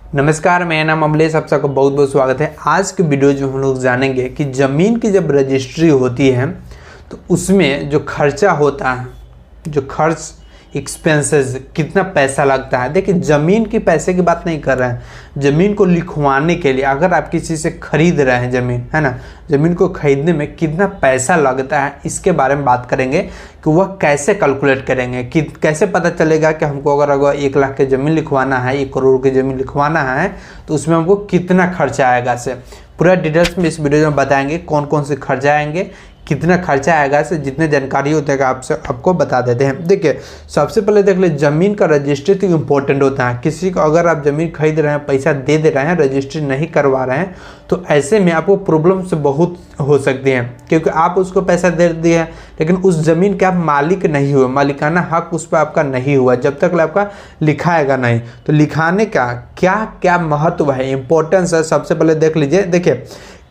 नमस्कार, मेरा नाम अमलेश। आप सबका बहुत बहुत स्वागत है। आज के वीडियो जो हम लोग जानेंगे कि ज़मीन की जब रजिस्ट्री होती है तो उसमें जो खर्चा होता है, जो खर्च एक्सपेंसेस, कितना पैसा लगता है। देखिए, ज़मीन की पैसे की बात नहीं कर रहे हैं। ज़मीन को लिखवाने के लिए अगर आप किसी से खरीद रहे हैं ज़मीन, है ना, ज़मीन को खरीदने में कितना पैसा लगता है, इसके बारे में बात करेंगे कि वह कैसे कैलकुलेट करेंगे, कि कैसे पता चलेगा कि हमको अगर 1 लाख की ज़मीन लिखवाना है, 1 करोड़ की ज़मीन लिखवाना है तो उसमें हमको कितना खर्चा आएगा। से पूरा डिटेल्स में इस वीडियो में बताएंगे कौन कौन से खर्चा आएंगे, कितना खर्चा आएगा। से जितने जानकारी होते हैं आपको बता देते हैं। देखिए, सबसे पहले देख ले, ज़मीन का रजिस्ट्री तो इम्पोर्टेंट होता है। किसी को अगर आप ज़मीन खरीद रहे हैं, पैसा दे रहे हैं, रजिस्ट्री नहीं करवा रहे हैं, तो ऐसे में आपको प्रॉब्लम्स बहुत हो सकती हैं, क्योंकि आप उसको पैसा दे दिए हैं लेकिन उस ज़मीन के आप मालिक नहीं हुए, मालिकाना हक उस पर आपका नहीं हुआ जब तक आपका लिखाएगा नहीं। तो लिखाने का क्या क्या महत्व है, इम्पोर्टेंस है, सबसे पहले देख लीजिए। देखिए,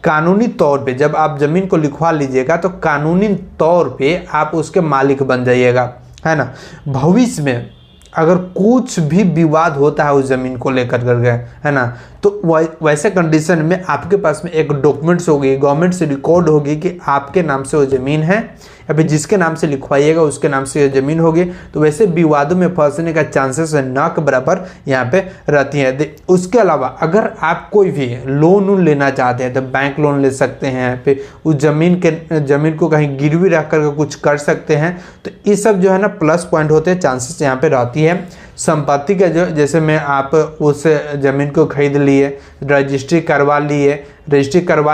कानूनी तौर पे जब आप ज़मीन को लिखवा लीजिएगा तो कानूनी तौर पे आप उसके मालिक बन जाइएगा, है ना। भविष्य में अगर कुछ भी विवाद होता है उस ज़मीन को लेकर करके, है ना, तो वैसे कंडीशन में आपके पास में एक डॉक्यूमेंट्स होगी, गवर्नमेंट से रिकॉर्ड होगी कि आपके नाम से वो ज़मीन है या फिर जिसके नाम से लिखवाइएगा उसके नाम से ये ज़मीन होगी। तो वैसे विवादों में फंसने का चांसेस ना के बराबर यहाँ पे रहती है। उसके अलावा अगर आप कोई भी लोन लेना चाहते हैं तो बैंक लोन ले सकते हैं, फिर उस ज़मीन को कहीं गिरवी रख करके कुछ कर सकते हैं। तो ये सब जो है ना प्लस पॉइंट होते हैं, चांसेस यहाँ पे रहती है। संपत्ति का जो, जैसे में आप उस ज़मीन को खरीद लिए, रजिस्ट्री करवा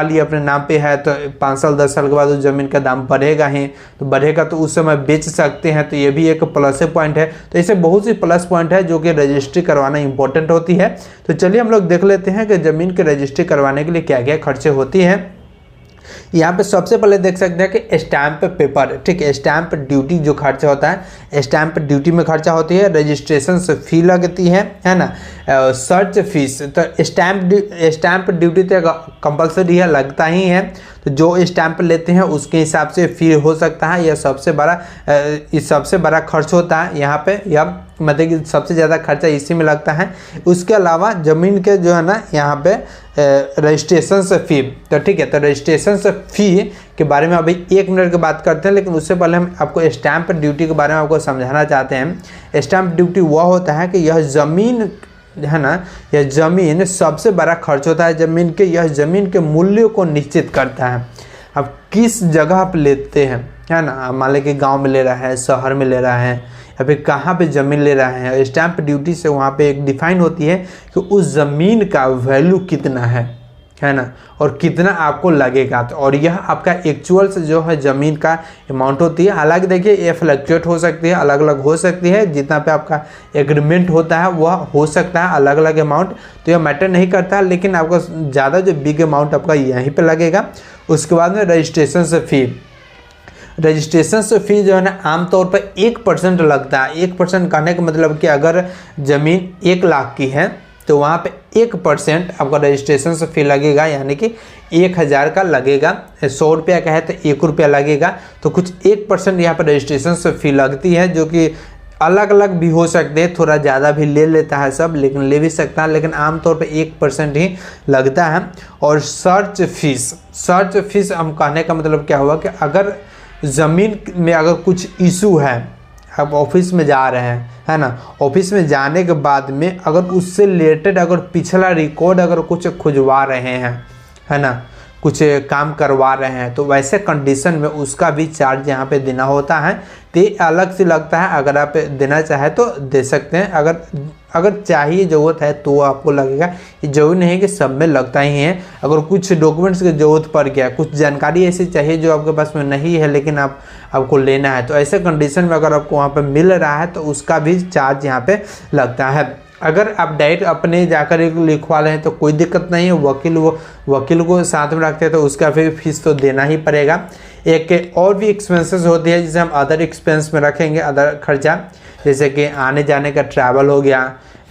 लिए अपने नाम पे है, तो 5 साल 10 साल के बाद उस ज़मीन का दाम बढ़ेगा ही, तो बढ़ेगा तो उस समय बेच सकते हैं। तो ये भी एक प्लस पॉइंट है। तो ऐसे बहुत सी प्लस पॉइंट है जो कि रजिस्ट्री करवाना इंपॉर्टेंट होती है। तो चलिए हम लोग देख लेते हैं कि ज़मीन की रजिस्ट्री करवाने के लिए क्या क्या खर्चे होती हैं। यहाँ पे सबसे पहले देख सकते हैं कि स्टैंप पेपर, ठीक है, स्टैंप ड्यूटी जो खर्चा होता है, स्टैंप ड्यूटी में खर्चा होती है, रजिस्ट्रेशन से फी लगती है ना, सर्च फीस। तो स्टैंप ड्यूटी तो कंपलसरी है, लगता ही है। तो जो स्टैंप लेते हैं उसके हिसाब से फी हो सकता है। यह सबसे बड़ा खर्च होता है यहाँ पे, या मतलब कि सबसे ज़्यादा खर्चा इसी में लगता है। उसके अलावा ज़मीन के जो है ना यहाँ पे रजिस्ट्रेशन से फी, तो ठीक है, तो रजिस्ट्रेशन से फी के बारे में अभी 1 मिनट की बात करते हैं, लेकिन उससे पहले हम आपको स्टैंप ड्यूटी के बारे में आपको समझाना चाहते हैं। स्टैंप ड्यूटी वह होता है कि यह ज़मीन है ना, यह ज़मीन सबसे बड़ा खर्च होता है ज़मीन के। यह ज़मीन के मूल्य को निश्चित करता है। अब किस जगह पर लेते हैं, है ना, मान लें कि गांव में ले रहा है, शहर में ले रहा है, या फिर कहाँ पे ज़मीन ले रहा है, स्टैंप ड्यूटी से वहाँ पे एक डिफाइन होती है कि उस ज़मीन का वैल्यू कितना है ना, और कितना आपको लगेगा। तो और यह आपका एक्चुअल से जो है ज़मीन का अमाउंट होती है। हालांकि देखिए, ये फ्लक्चुएट हो सकती है, अलग अलग हो सकती है, जितना पे आपका एग्रीमेंट होता है वह हो सकता है अलग अलग अमाउंट, तो यह मैटर नहीं करता। लेकिन आपको ज़्यादा जो बिग अमाउंट आपका यहीं पर लगेगा। उसके बाद में रजिस्ट्रेशन से फी, रजिस्ट्रेशन से फी जो है ना आमतौर पर 1% लगता है। 1% कहने का मतलब कि अगर ज़मीन 1 लाख की है तो वहाँ पे 1% आपका रजिस्ट्रेशन से फी लगेगा, यानी कि 1000 का लगेगा। 100 रुपया का है तो 1 रुपया लगेगा। तो कुछ 1% यहाँ पर रजिस्ट्रेशन से फी लगती है, जो कि अलग अलग भी हो सकते हैं, थोड़ा ज़्यादा भी ले लेता है सब, लेकिन ले भी सकता है, लेकिन आमतौर पे 1% ही लगता है। और सर्च फीस हम कहने का मतलब क्या हुआ कि अगर ज़मीन में अगर कुछ इशू है, आप ऑफिस में जा रहे हैं, है ना, ऑफिस में जाने के बाद में अगर उससे रिलेटेड अगर पिछला रिकॉर्ड अगर कुछ खुजवा रहे हैं, है ना, कुछ काम करवा रहे हैं, तो वैसे कंडीशन में उसका भी चार्ज यहाँ पे देना होता है। तो ये अलग से लगता है। अगर आप देना चाहे तो दे सकते हैं, अगर चाहिए, ज़रूरत है तो आपको लगेगा। ये जरूरी नहीं है कि सब में लगता ही है। अगर कुछ डॉक्यूमेंट्स की ज़रूरत पड़ गया, कुछ जानकारी ऐसी चाहिए जो आपके पास में नहीं है लेकिन आपको लेना है, तो ऐसे कंडीशन में अगर आपको वहाँ पर मिल रहा है तो उसका भी चार्ज यहाँ पे लगता है। अगर आप डायरेक्ट अपने जाकर लिखवा लें तो कोई दिक्कत नहीं है। वकील को साथ में रखते हैं तो उसका फिर फीस तो देना ही पड़ेगा। एक और भी एक्सपेंसेस होती है जिसे हम अदर एक्सपेंस में रखेंगे, अदर खर्चा, जैसे कि आने जाने का ट्रैवल हो गया,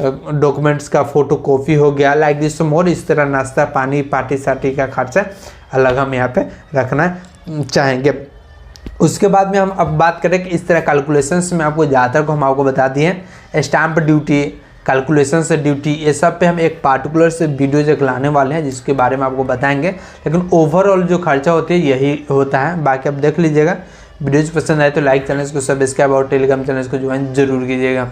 डॉक्यूमेंट्स का फोटो कॉपी हो गया, लाइक दिस मोर। इस तरह नाश्ता पानी पार्टी सार्टी का खर्चा अलग हम यहाँ पे रखना चाहेंगे। उसके बाद में हम अब बात करें कि इस तरह कैलकुलेशंस में आपको ज़्यादातर को हम आपको बता दिए, स्टैंप ड्यूटी, कैलकुलेशन से ड्यूटी, ये सब पे हम एक पार्टिकुलर से वीडियो जो लाने वाले हैं जिसके बारे में आपको बताएंगे, लेकिन ओवरऑल जो खर्चा होती है यही होता है। बाकी आप देख लीजिएगा। वीडियोज पसंद आए तो लाइक, चैनल को सब्सक्राइब और टेलीग्राम चैनल को ज्वाइन जरूर कीजिएगा।